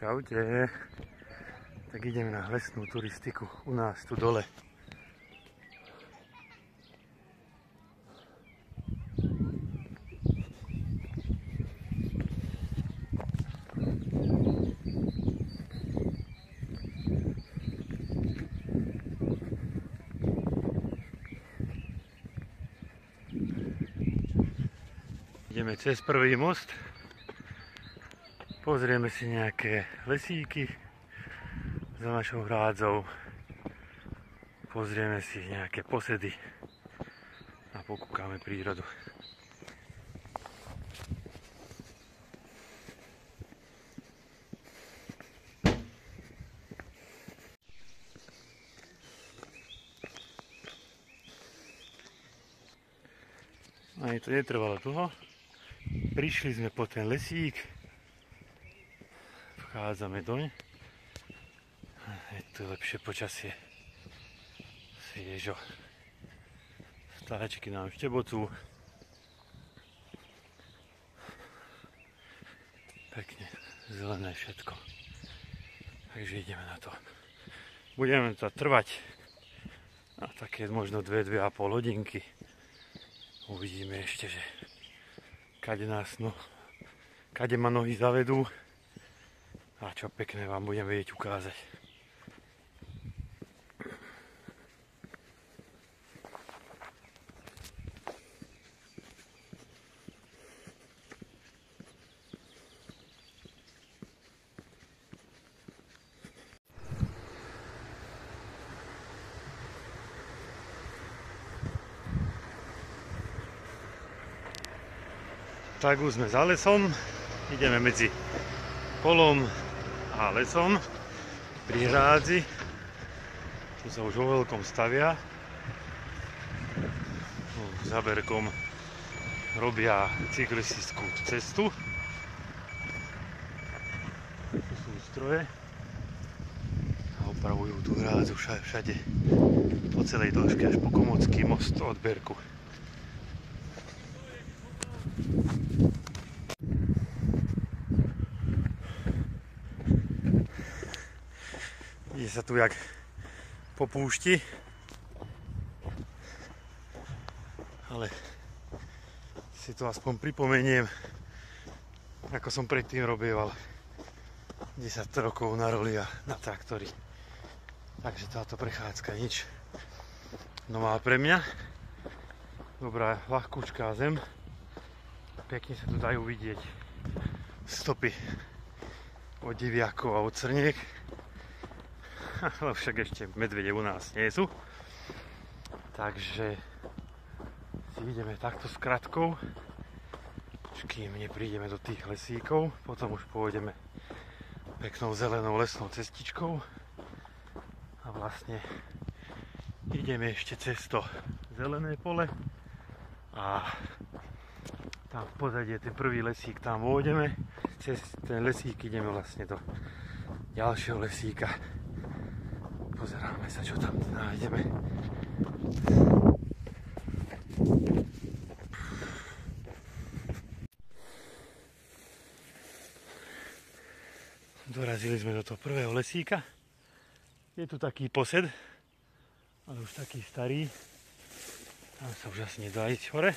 Čaute. Tak ideme na lesnú turistiku u nás tu dole. Ideme cez prvý most. Pozrieme si nejaké lesíky za našou hrádzou. Pozrieme si nejaké posedy a pokúkame prírodu. Ani to netrvalo dlho. Prišli sme po ten lesík. Vchádzame doň. Je tu lepšie počasie. Sviežo. Vtáčky nám štebocú. Pekne zelené všetko. Takže ideme na to. Budeme to trvať a také možno 2-2,5 hodinky. Uvidíme ešte, že kade ma nohy zavedú. A čo pekné vám budem vedieť ukázať. Tak už sme za lesom. Ideme medzi polom a lesom pri hrádzi. Tu sa už vo veľkom stavia. Záberkom robia cyklistickú cestu. Tu sú stroje a opravujú tú hrádzu všade po celej dĺžke až po Komocký most od Berku. Ide sa tu jak po púšti, ale si to aspoň pripomeniem, ako som predtým robieval 10 rokov na roli a na traktori. Takže táto prechádzka nič nová pre mňa. Dobrá ľahkúčká zem. Pekne sa tu dajú vidieť stopy od diviakov a od crniek. Ale však ešte medvede u nás nie sú. Takže si ideme takto s kratkou, kým neprídeme do tých lesíkov. Potom už pôjdeme peknou zelenou lesnou cestičkou. A vlastne ideme ešte cez to zelené pole. A tam v pozadí je ten prvý lesík, tam pôjdeme. Cez ten lesík ideme vlastne do ďalšieho lesíka. Pozeráme sa, čo tam nájdeme. Dorazili sme do toho prvého lesíka. Je tu taký posed, ale už taký starý. Tam sa už asi nedá ísť hore.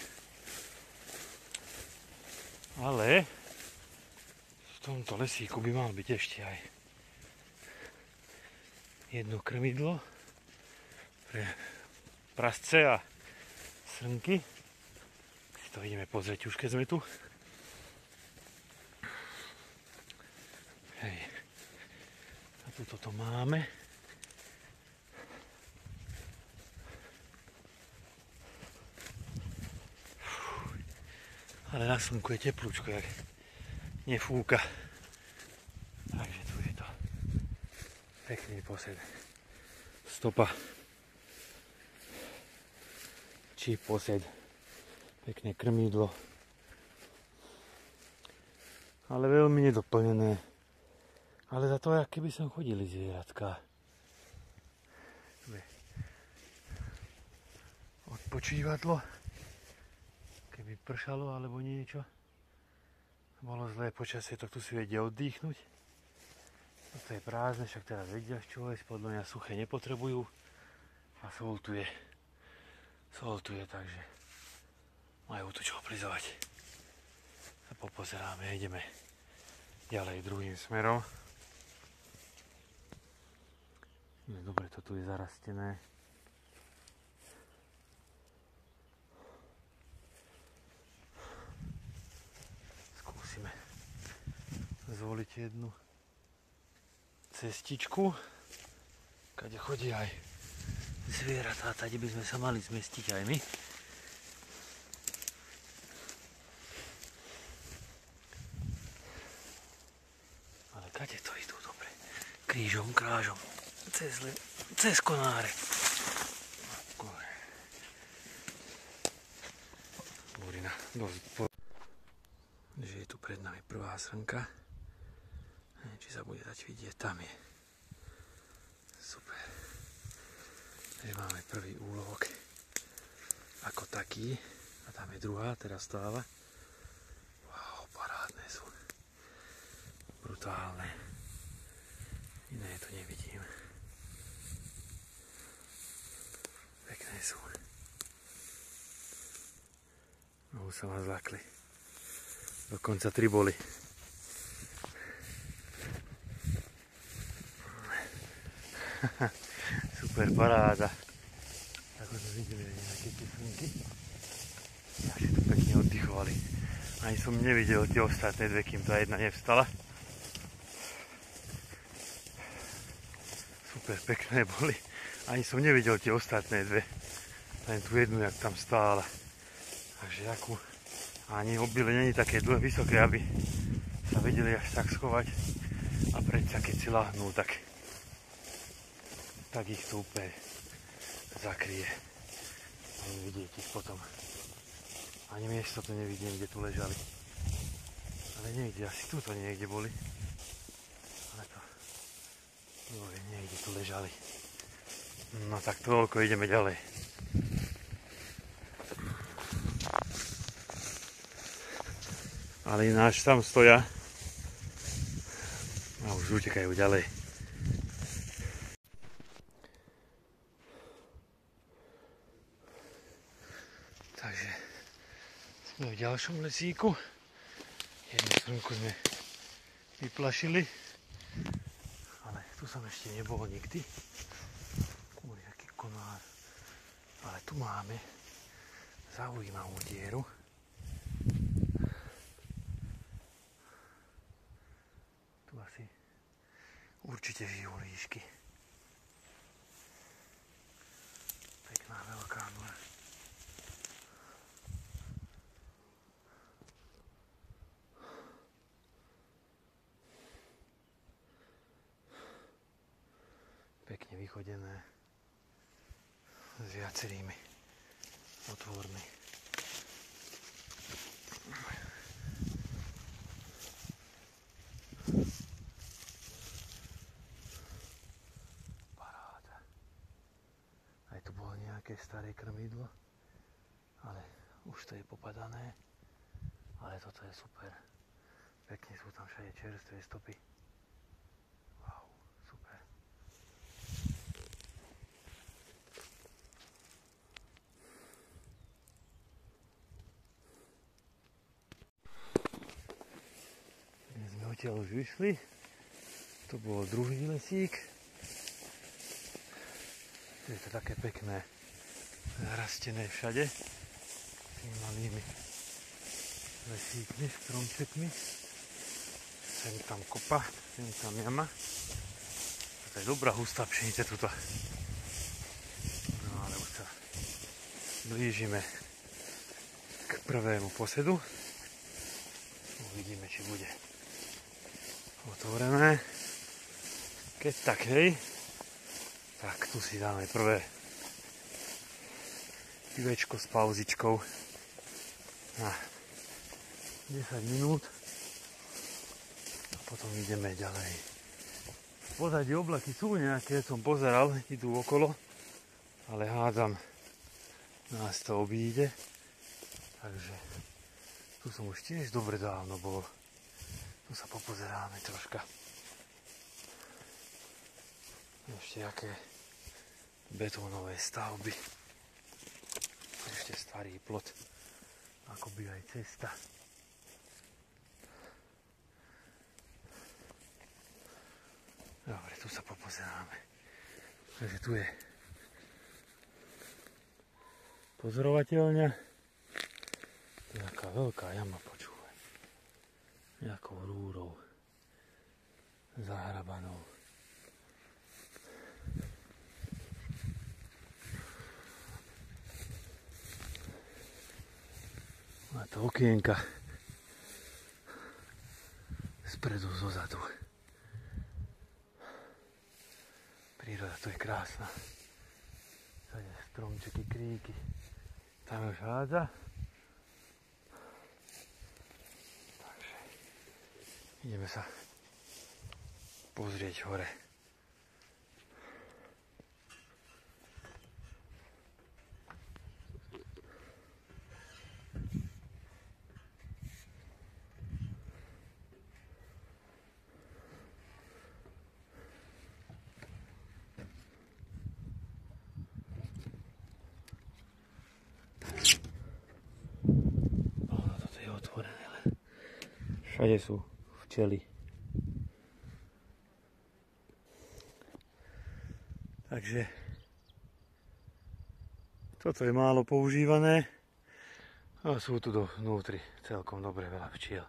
Ale v tomto lesíku by mal byť ešte aj jedno krmidlo pre prasce a srnky. Si to ideme pozrieť už keď sme tu. Hej. A tu toto máme. Ale na slnku je teplúčko, jak nefúka. Takže tu je to pekný posed. Stopa. Či posed. Pekné krmidlo. Ale veľmi nedoplnené. Ale za to, aké by som chodili zvieratka. Odpočívadlo. Keby pršalo alebo niečo. Bolo zlé počasie, tak tu si vedia oddychnúť. Toto je prázdne, však teraz vedia, čo je, podľa mňa suché nepotrebujú a sol tu je, takže majú tu čo oplizovať. Sa popozeráme, ideme ďalej druhým smerom. Dobre, to tu je zarastené. Skúsime zvoliť jednu cestičku, kade chodí aj zvieratá, tady by sme sa mali zmestiť aj my. Ale kade to idú dobre? Krížom, krážom, cez konáre. Burina, že je tu pred nami prvá srnka. Či sa bude dať vidieť, tam je. Super. Takže máme prvý úlovok ako taký. A tam je druhá, teraz stáva. Wow, parádne sú. Brutálne. Iné to nevidím. Pekné sú. No už sa ma zlakli. Dokonca 3 boli. Super paráda. Ako to videli nejaké tie srnky. Až tu pekne oddychovali. Ani som nevidel tie ostatné dve, kým tá jedna nevstala. Super pekné boli. Ani som nevidel tie ostatné dve. Len tú jednu, jak tam stála. Takže akú ani obyle není také vysoké, aby sa vedeli až tak schovať. A predsa keď si lahnú, tak ich to úplne zakrie. Ani vidieť ich potom. Ani miesto to nevidím, kde tu ležali. Ale niekde, asi tu to niekde boli. Ale to niekde tu ležali. No tak toľko, ideme ďalej. Ale ináč tam stoja. A už utekajú ďalej. Takže sme v ďalšom lesíku. Jednu srnku sme vyplašili. Ale tu som ešte nebol nikdy. Jaký konár. Ale tu máme zaujímavú dieru. Tu asi určite žijú líšky. Pekná veľká nora. Pekne vychodené s viacerými otvormi. Paráda. Aj tu bolo nejaké staré krmidlo, ale už to je popadané. Ale toto je super. Pekne sú tam všade čerstvé stopy. Wow, super. Odtiaľ už vyšli. To bol druhý lesík. Je to také pekné, zarastené všade. Tými malými lesíkmi, stromčekmi. Sem tam kopa, sem tam jama. To je dobrá hustá pšenica tuto. No ale už sa blížime k prvému posedu. Uvidíme, či bude otvorené. Keď tak, hej, tak tu si dáme prvé pivečko s pauzičkou na 10 minút a potom ideme ďalej. V pozadí oblaky sú nejaké, som pozeral, idú okolo, ale hádzam, nás to obíde, takže tu som už tiež dobre dávno bol. Tu sa popozeráme troška. Ešte aké betónové stavby. Ešte starý plot. Akoby aj cesta. Dobre, tu sa popozeráme. Takže tu je pozorovateľňa. To je taká veľká jama, počúvaj. Nejakou rúrou zahrabanou. Má to okienka spredu, zozadu. Príroda tu je krásna. Tady stromčeky, kríky. Tam už hádza. Takže ideme sa pozrieť hore. Všade sú včely. Takže toto je málo používané a sú tu dovnútri celkom dobre veľa včiel.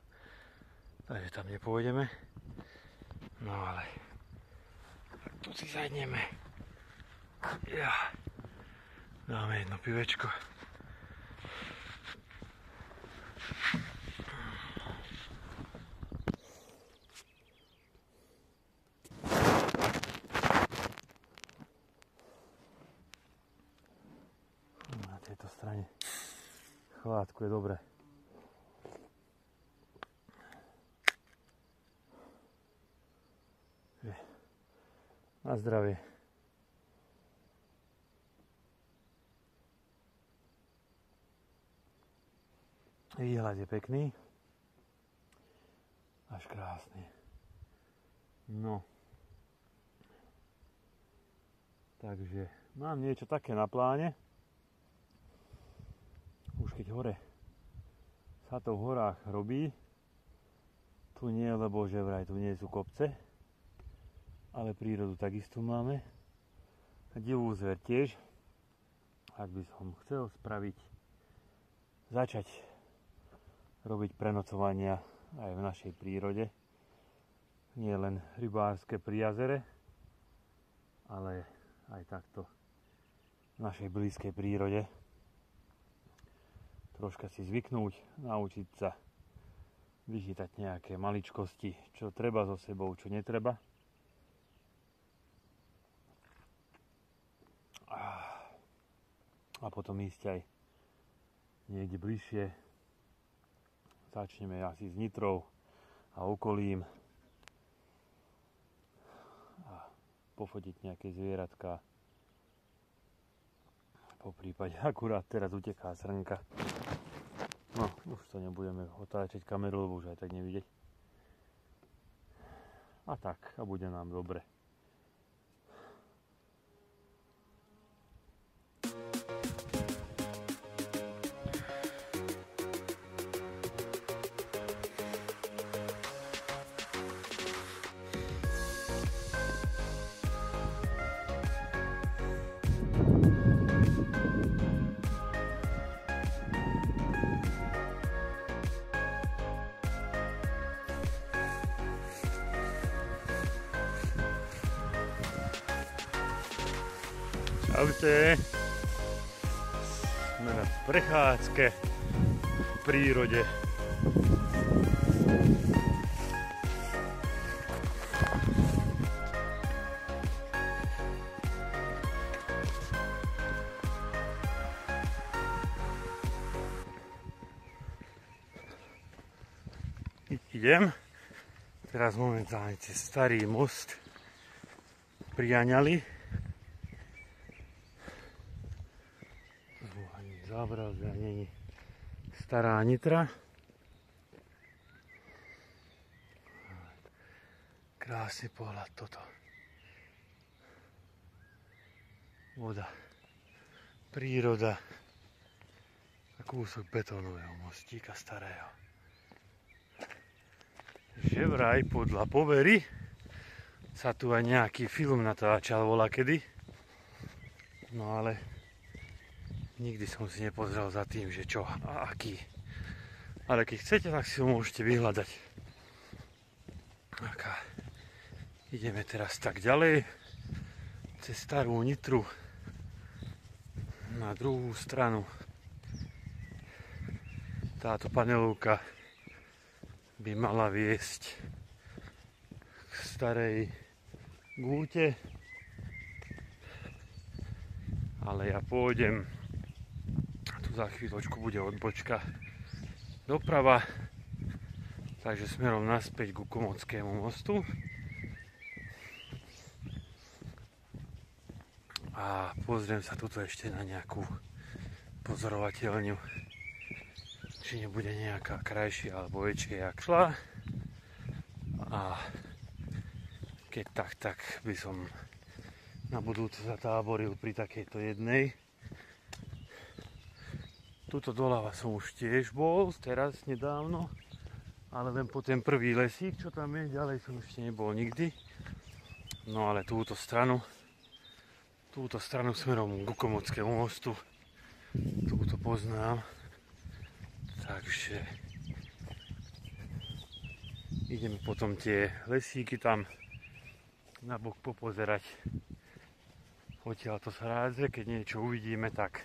Takže tam nepôjdeme. No ale tu si sadneme. Ja. Dáme jedno pivečko. Strane chvátku je dobré. Na zdravie. Výhľad je pekný. Až krásny. No. Takže mám niečo také na pláne. Už keď hore sa to v horách robí, tu nie, lebo že vraj tu nie sú kopce, ale prírodu takisto máme. A divú zver tiež, ak by som chcel začať robiť prenocovania aj v našej prírode. Nie len rybárske pri jazere, ale aj takto v našej blízkej prírode. Troška si zvyknúť, naučiť sa vychytať nejaké maličkosti, čo treba so sebou, čo netreba. A potom ísť aj niekde bližšie. Začneme asi s Nitrou a okolím. A pofotiť nejaké zvieratka. Po prípade akurát teraz uteká srnka. No, už to nebudeme otáčať kameru, lebo už aj tak nevidieť. A tak, a bude nám dobre. Čaute. Sme na prechádzke v prírode. Idem. Teraz momentálne cez starý most pri Jaňali. Zábrazia, nie je stará Nitra. Krásny pohľad toto. voda, príroda a kúsok betónového mostíka starého. Že vraj podľa povery sa tu aj nejaký film natáčal volakedy, no ale nikdy som si nepozrel za tým, že čo a aký. Ale keď chcete, tak si ho môžete vyhľadať. Ideme teraz tak ďalej cez starú Nitru na druhú stranu. Táto panelovka by mala viesť k starej Gúte, ale ja pôjdem, tu za chvíľočku bude odbočka doprava, takže smerom naspäť ku Komotskému mostu. A pozriem sa tuto ešte na nejakú pozorovateľňu, či nebude nejaká krajšia alebo väčšia jak šla. A keď tak by som na budúce zatáboril pri takejto jednej. Tuto doľava som už tiež bol, teraz nedávno, ale len po ten prvý lesík, čo tam je, ďalej som ešte nebol nikdy. No ale túto stranu smerom ku Komotskému mostu, túto poznám, takže ideme potom tie lesíky tam na bok popozerať. Odtiaľ to sa rádze, keď niečo uvidíme, tak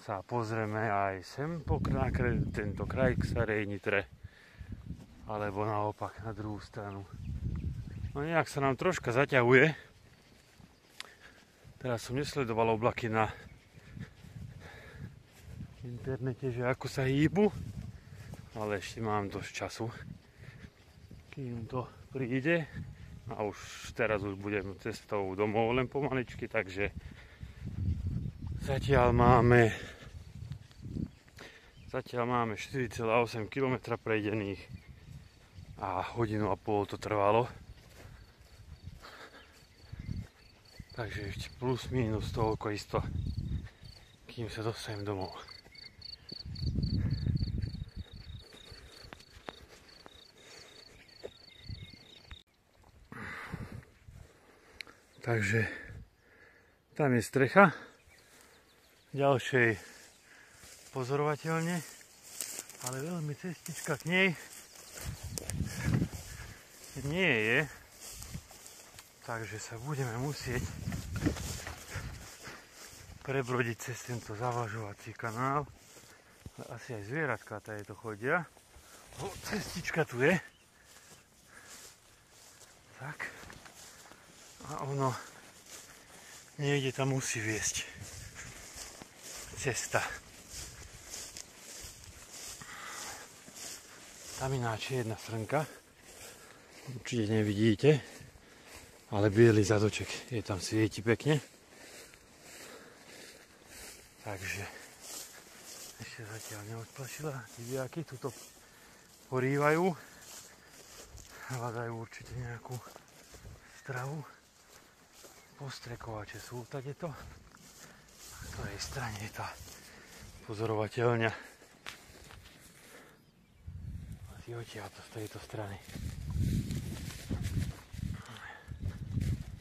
sa pozrieme aj sem na tento kraj k starej Nitre, alebo naopak na druhú stranu. No nejak sa nám troška zaťahuje. Teraz som nesledoval oblaky na internete, že ako sa hýbu, ale ešte mám dosť času, kým to príde. A už teraz budem cestou domov len pomaličky, takže zatiaľ máme 4,8 km prejdených a hodinu a pol to trvalo. Takže ešte plus minus toľko isto, kým sa dostanem domov. Takže tam je strecha ďalšej pozorovateľne, ale veľmi cestička k nej nie je. Takže sa budeme musieť prebrodiť cez tento zavažovací kanál. Asi aj zvieratka tady to chodia. Cestička tu je. Tak. A ono niekde tam musí viesť cesta. Tam ináč je jedna srnka. Určite nevidíte. Ale biely zadoček je tam, svieti pekne. Takže ešte zatiaľ neodplašila. Diviaky tuto porývajú. Hľadajú určite nejakú stravu. Postrekovače sú tadeto. Na ktorej strane je tá pozorovateľňa. Asi odtiaľto z tejto strany.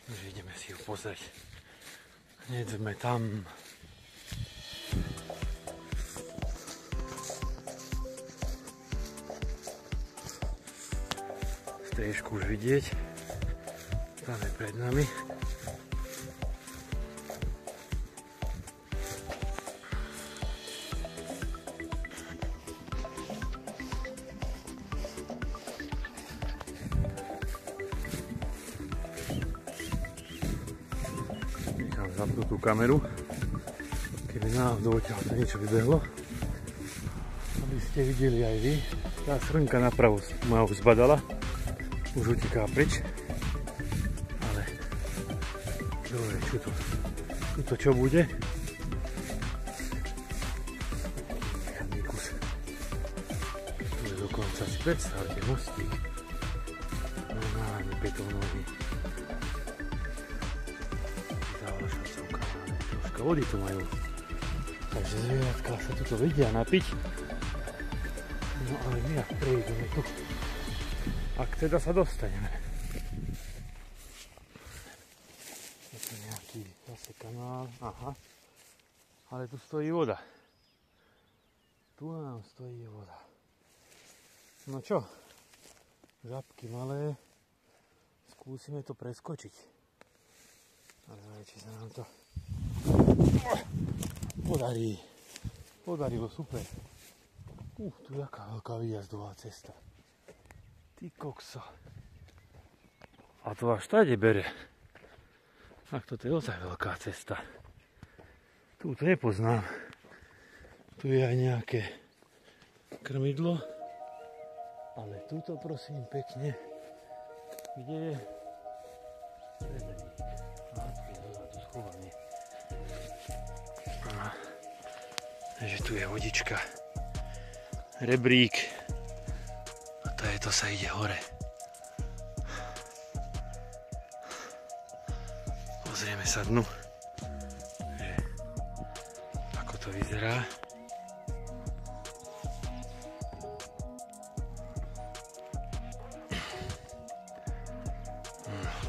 Takže ideme si ju pozrieť. Hneď sme tam. Striežku už vidieť. Tam je pred nami. Zapnú tú kameru, keby náhodou odtiaľto niečo vybehlo, aby ste videli aj vy. Tá srnka napravo ma už zbadala, už uteká preč, ale dobre, čo čo bude? Kus. Tu je dokonca, si predstavte, mostík. Normálne betónový. Závažovacou kanálu. ako vody tu majú. Takže zvieratka sa tuto vedia napiť. No ale my ak prejdeme tu, ak teda sa dostaneme. Je to nejaký zase kanál, aha. Ale tu stojí voda. Tu nám stojí voda. No čo? Žabky malé. Skúsime to preskočiť. Ale či sa nám to podarí. Podarilo, super. Tu jaká veľká výjazdová cesta. Ty kokso. A to až tady bere. Tak toto je ozaj veľká cesta. Tu to nepoznám. Tu je aj nejaké krmidlo. Ale túto prosím pekne. Kde je rebrík? Tu schovaný. Takže tu je vodička. Rebrík. A to sa ide hore. Pozrieme sa dnu. Ako to vyzerá.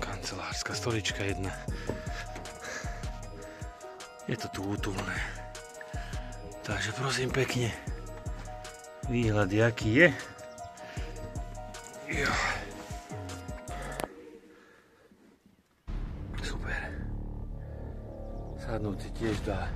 Kancelárska stolička jedna. Je to tu útulné. Takže prosím pekne. Výhľad jaký je. Jo. Super. Sadnúť si tiež dá.